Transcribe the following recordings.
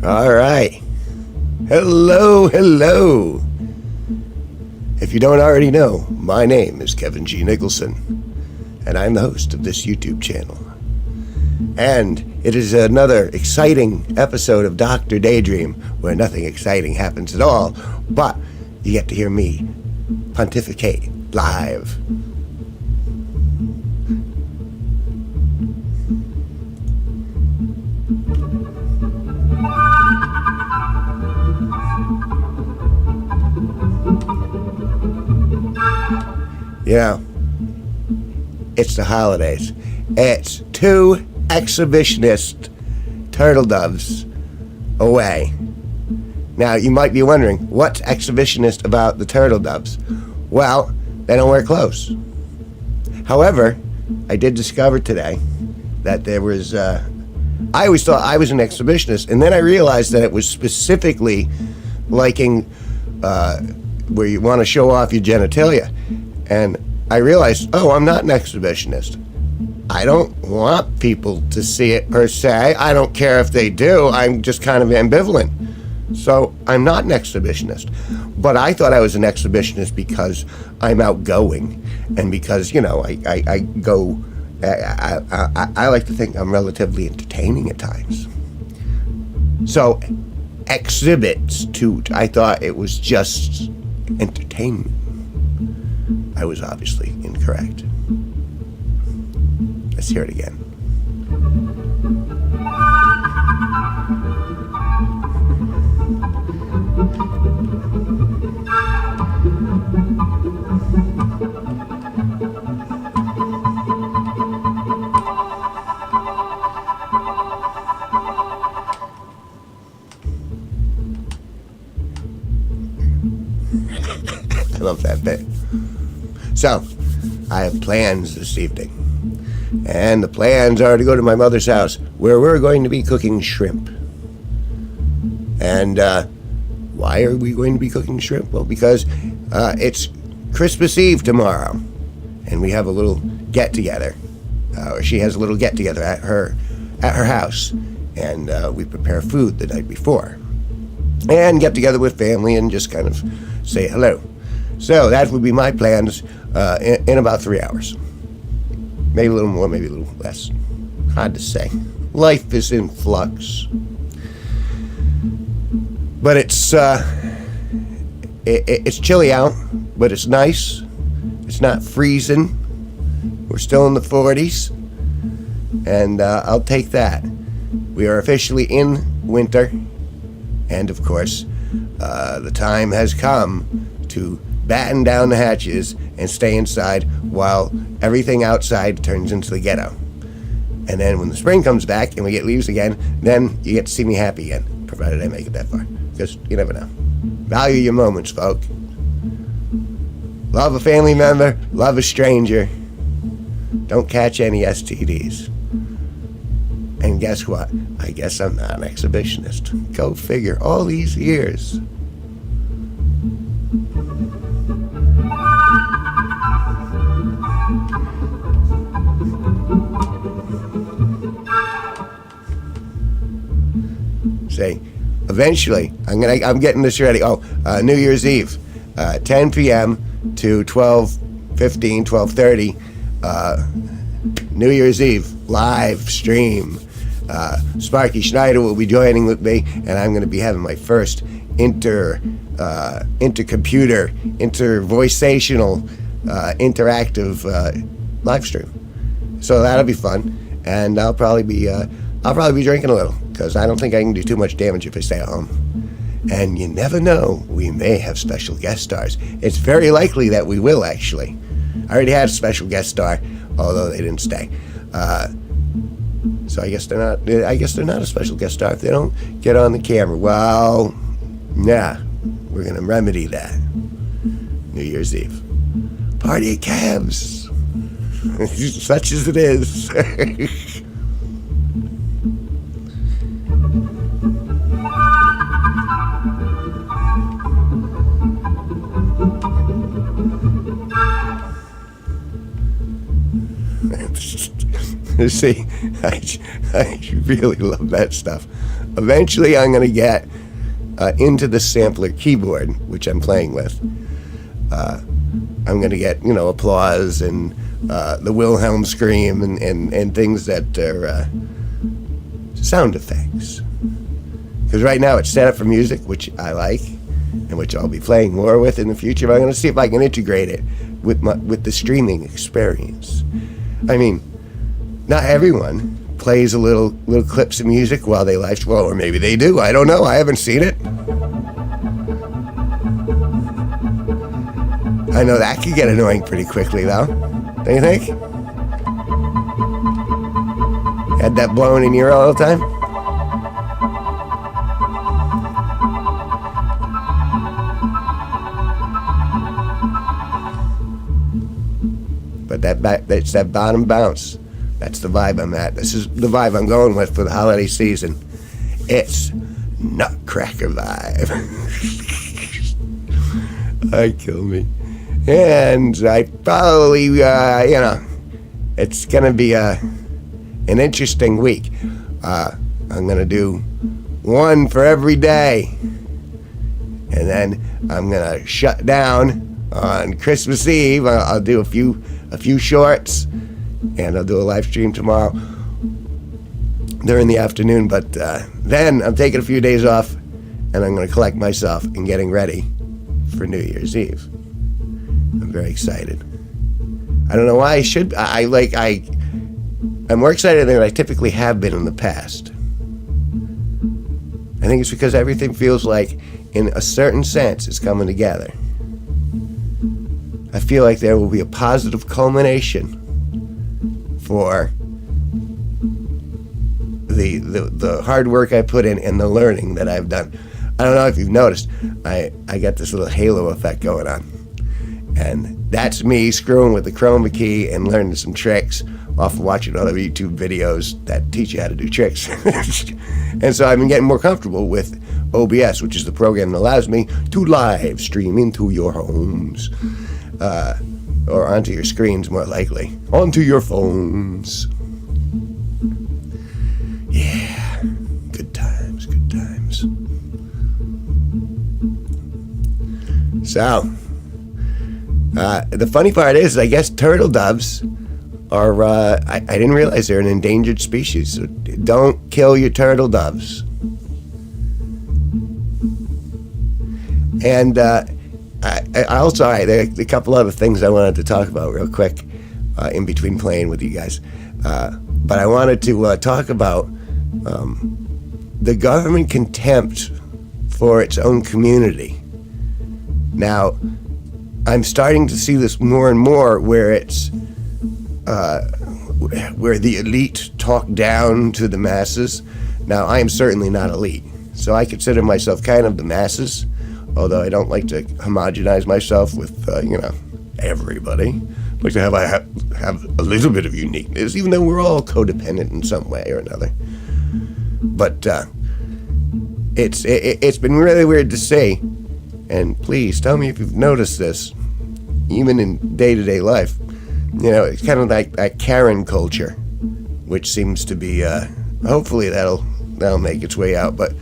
All right. Hello. If you don't already know, my name is Kevin G Nicholson, and I'm the host of this YouTube channel. And it is another exciting episode of Dr. Daydream, where nothing exciting happens at all, but you get to hear me pontificate live. You know, it's the holidays. It's 2 Exhibitionist Turtle Doves away. Now, you might be wondering, what's exhibitionist about the turtle doves? Well, they don't wear clothes. However, I did discover today that there was, I always thought I was an exhibitionist, and then I realized that it was specifically liking where you want to show off your genitalia. And I realized, I'm not an exhibitionist. I don't want people to see it per se. I don't care if they do. I'm just kind of ambivalent. So I'm not an exhibitionist. But I thought I was an exhibitionist because I'm outgoing and because, I like to think I'm relatively entertaining at times. So exhibits too, I thought it was just entertainment. I was obviously incorrect. Let's hear it again. I love that bit. So, I have plans this evening. And the plans are to go to my mother's house, where we're going to be cooking shrimp. And why are we going to be cooking shrimp? Well, because it's Christmas Eve tomorrow. And we have a little get-together. Or she has a little get-together at her house. And we prepare food the night before. And get together with family and just kind of say hello. So that would be my plans in about 3 hours. Maybe a little more, maybe a little less. Hard to say. Life is in flux. But it's chilly out, but it's nice. It's not freezing. We're still in the 40s. And I'll take that. We are officially in winter. And of course, the time has come to batten down the hatches and stay inside while everything outside turns into the ghetto. And then when the spring comes back and we get leaves again, then you get to see me happy again, provided I make it that far. Because you never know. Value your moments, folk. Love a family member, love a stranger. Don't catch any STDs. And guess what? I guess I'm not an exhibitionist. Go figure, all these years. Say, eventually, I'm getting this ready. New Year's Eve, 10 p.m. to 12:15, 12:30. New Year's Eve live stream. Sparky Schneider will be joining with me, and I'm going to be having my first intercomputer, intervoicational, interactive live stream. So that'll be fun, and I'll probably be drinking a little, because I don't think I can do too much damage if I stay at home. And you never know, we may have special guest stars. It's very likely that we will, actually. I already had a special guest star, although they didn't stay. So I guess they're not a special guest star if they don't get on the camera. Well, we're gonna remedy that. New Year's Eve. Party at Cavs. Such as it is. See, I really love that stuff. Eventually, I'm going to get into the sampler keyboard, which I'm playing with. I'm going to get, applause and the Wilhelm scream and things that are sound effects. Because right now it's set up for music, which I like, and which I'll be playing more with in the future. But I'm going to see if I can integrate it with the streaming experience. I mean, not everyone plays a little clips of music while they live stream, or maybe they do. I don't know. I haven't seen it. I know that could get annoying pretty quickly, though. Don't you think? Had that blowing in your ear all the time? But it's that bottom bounce. That's the vibe I'm at. This is the vibe I'm going with for the holiday season. It's Nutcracker vibe. I kill me. And I probably, it's going to be an interesting week. I'm going to do one for every day. And then I'm going to shut down on Christmas Eve. I'll do a few shorts, and I'll do a live stream tomorrow during the afternoon. But then I'm taking a few days off, and I'm going to collect myself and getting ready for New Year's Eve. I'm very excited. I don't know why I should. I'm more excited than I typically have been in the past. I think it's because everything feels like, in a certain sense, it's coming together. I feel like there will be a positive culmination for the hard work I put in and the learning that I've done. I don't know if you've noticed, I got this little halo effect going on. And that's me screwing with the chroma key and learning some tricks off of watching other YouTube videos that teach you how to do tricks. And so I've been getting more comfortable with OBS, which is the program that allows me to live stream into your homes. Or onto your screens, more likely. Onto your phones. Yeah. Good times, good times. So, the funny part is, I guess turtle doves are, I didn't realize they're an endangered species, so don't kill your turtle doves. And I also, there are a couple other things I wanted to talk about real quick in between playing with you guys. But I wanted to talk about the government contempt for its own community. Now, I'm starting to see this more and more where it's where the elite talk down to the masses. Now, I am certainly not elite, so I consider myself kind of the masses, although I don't like to homogenize myself with, everybody. I like to have a little bit of uniqueness, even though we're all codependent in some way or another. But it's been really weird to see, and please tell me if you've noticed this, even in day-to-day life. It's kind of like that Karen culture, which seems to be, hopefully that'll make its way out, but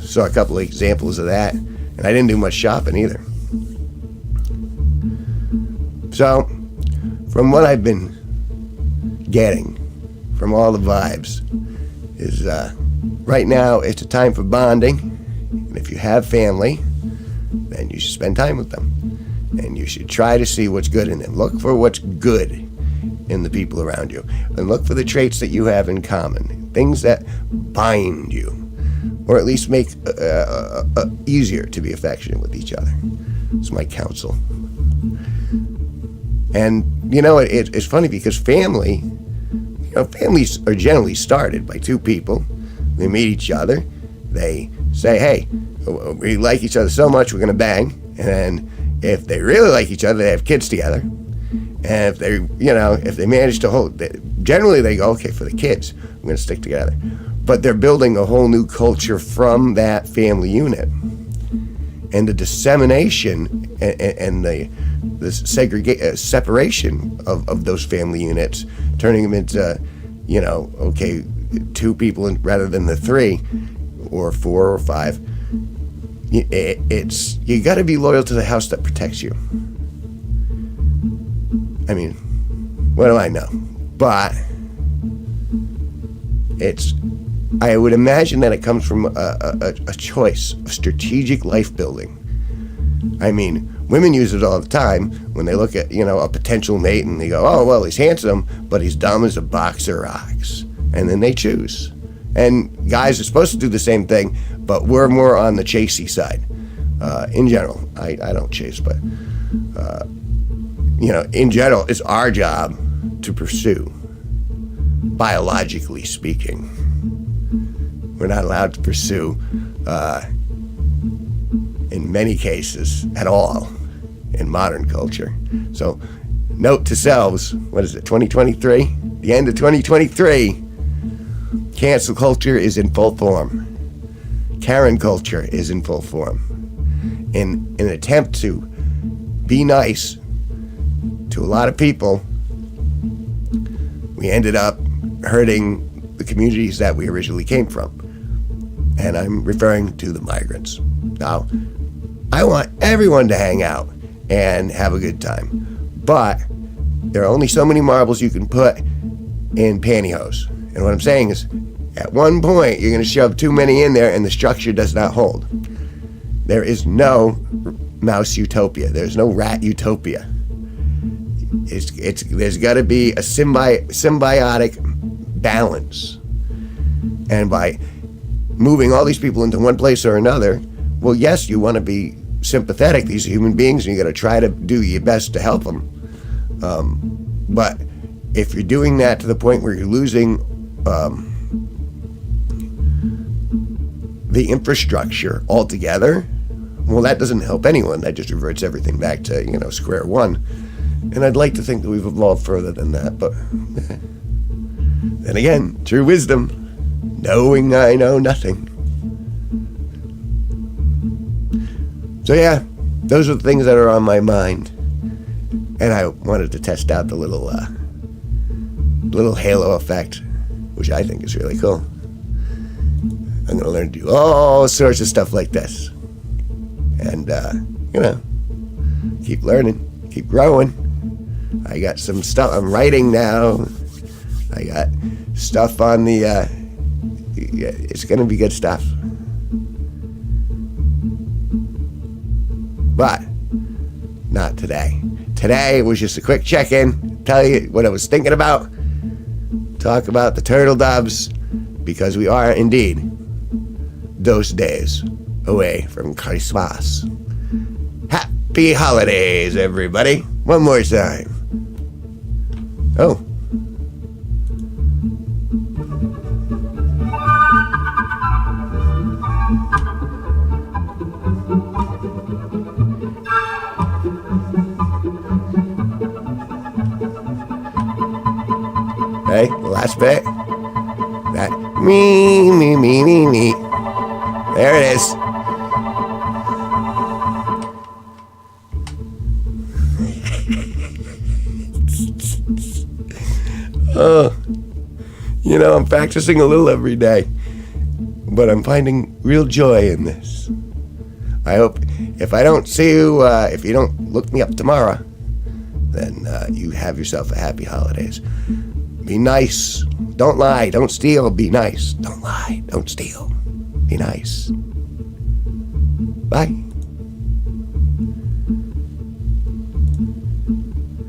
saw a couple of examples of that, and I didn't do much shopping either. So, from what I've been getting from all the vibes is right now it's a time for bonding, and if you have family, then you should spend time with them, and you should try to see what's good in them. Look for what's good in the people around you, and look for the traits that you have in common, things that bind you, or at least make easier to be affectionate with each other. It's my counsel. And it's funny because families are generally started by two people. They meet each other, they say, hey, we like each other so much we're gonna bang, and then if they really like each other, they have kids together. And if they manage to hold, generally they go, okay, for the kids, we're gonna stick together. But they're building a whole new culture from that family unit. And the dissemination and the separation of those family units, turning them into, okay, 2 people rather than the 3 or 4 or 5. It's you got to be loyal to the house that protects you. I mean, what do I know? But I would imagine that it comes from a choice, a strategic life building. I mean, women use it all the time when they look at, a potential mate and they go, oh, well, he's handsome, but he's dumb as a box of rocks. And then they choose. And guys are supposed to do the same thing, but we're more on the chasey side. In general, I don't chase, but, in general, it's our job to pursue, biologically speaking. We're not allowed to pursue, in many cases, at all in modern culture. So, note to selves, what is it, 2023? The end of 2023, cancel culture is in full form. Karen culture is in full form. In an attempt to be nice to a lot of people, we ended up hurting the communities that we originally came from. And I'm referring to the migrants. Now, I want everyone to hang out and have a good time. But there are only so many marbles you can put in pantyhose. And what I'm saying is, at one point, you're going to shove too many in there and the structure does not hold. There is no mouse utopia. There's no rat utopia. There's got to be a symbiotic balance. And by moving all these people into one place or another, well, yes, you want to be sympathetic. These are human beings, and you got to try to do your best to help them. But if you're doing that to the point where you're losing the infrastructure altogether, well, that doesn't help anyone. That just reverts everything back to, square one. And I'd like to think that we've evolved further than that, but then again, true wisdom, knowing I know nothing. So yeah, those are the things that are on my mind. And I wanted to test out the little halo effect, which I think is really cool. I'm going to learn to do all sorts of stuff like this. And, keep learning, keep growing. I got some stuff I'm writing now. I got stuff on the, it's going to be good stuff. But not today. Today was just a quick check-in, tell you what I was thinking about, talk about the turtle doves, because we are indeed those days away from Christmas. Happy holidays, everybody. One more time. Oh. Okay, last bit. That me. There it is. Oh, I'm practicing a little every day, but I'm finding real joy in this. I hope if I don't see you, if you don't look me up tomorrow, then you have yourself a happy holidays. Be nice. Don't lie. Don't steal. Be nice. Don't lie. Don't steal. Be nice. Bye.